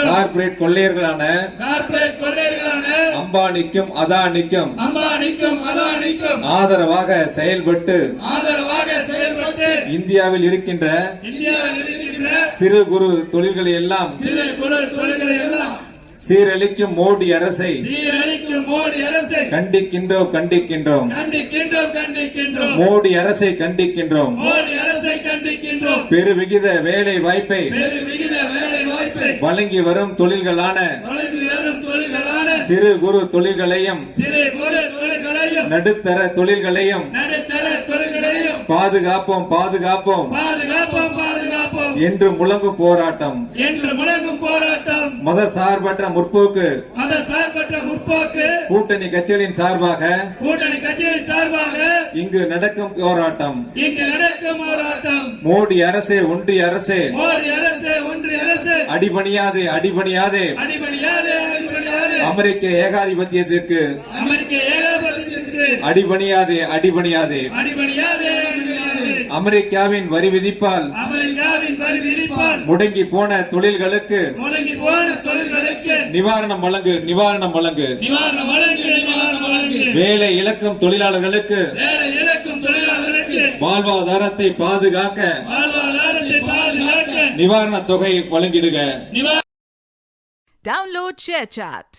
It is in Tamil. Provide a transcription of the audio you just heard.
கார்ப்பரேட் கொள்ளையர்களான அம்பானிக்கும் அதானிக்கும் ஆதரவாக செயல்பட்டு இந்தியாவில் இருக்கின்ற சிறு குறு தொழில்களை எல்லாம் சீரழிக்கும் மோடி அரசை கண்டிக்கின்றோம். மோடி அரசை கண்டிக்கின்றோம். பெருவிகித வேலை வாய்ப்பை வழங்கி வரும் தொழில்களான சிறு குறு தொழில்களையும் நடுத்தர தொழில்களையும் பாதுகாப்போம் என்று முழங்கும் போராட்டம் மதசார்பற்ற முற்போக்கு கூட்டணி கட்சிகளின் சார்பாக இங்கு நடக்கும் போராட்டம். மோடி அரசே, ஒன்றிய அரசே, அடிபணியாதே அமெரிக்க ஏகாதிபத்தியத்திற்கு அடிபணியாதே. அமெரிக்காவின் வரி விதிப்பால் முடங்கி போன தொழில்களுக்கு நிவாரணம் வழங்கு. வேலை இழக்கும் தொழிலாளர்களுக்கு வாழ்வாதாரத்தை பாதுகாக்க நிவாரண தொகை வழங்கிடுக. Download ShareChat.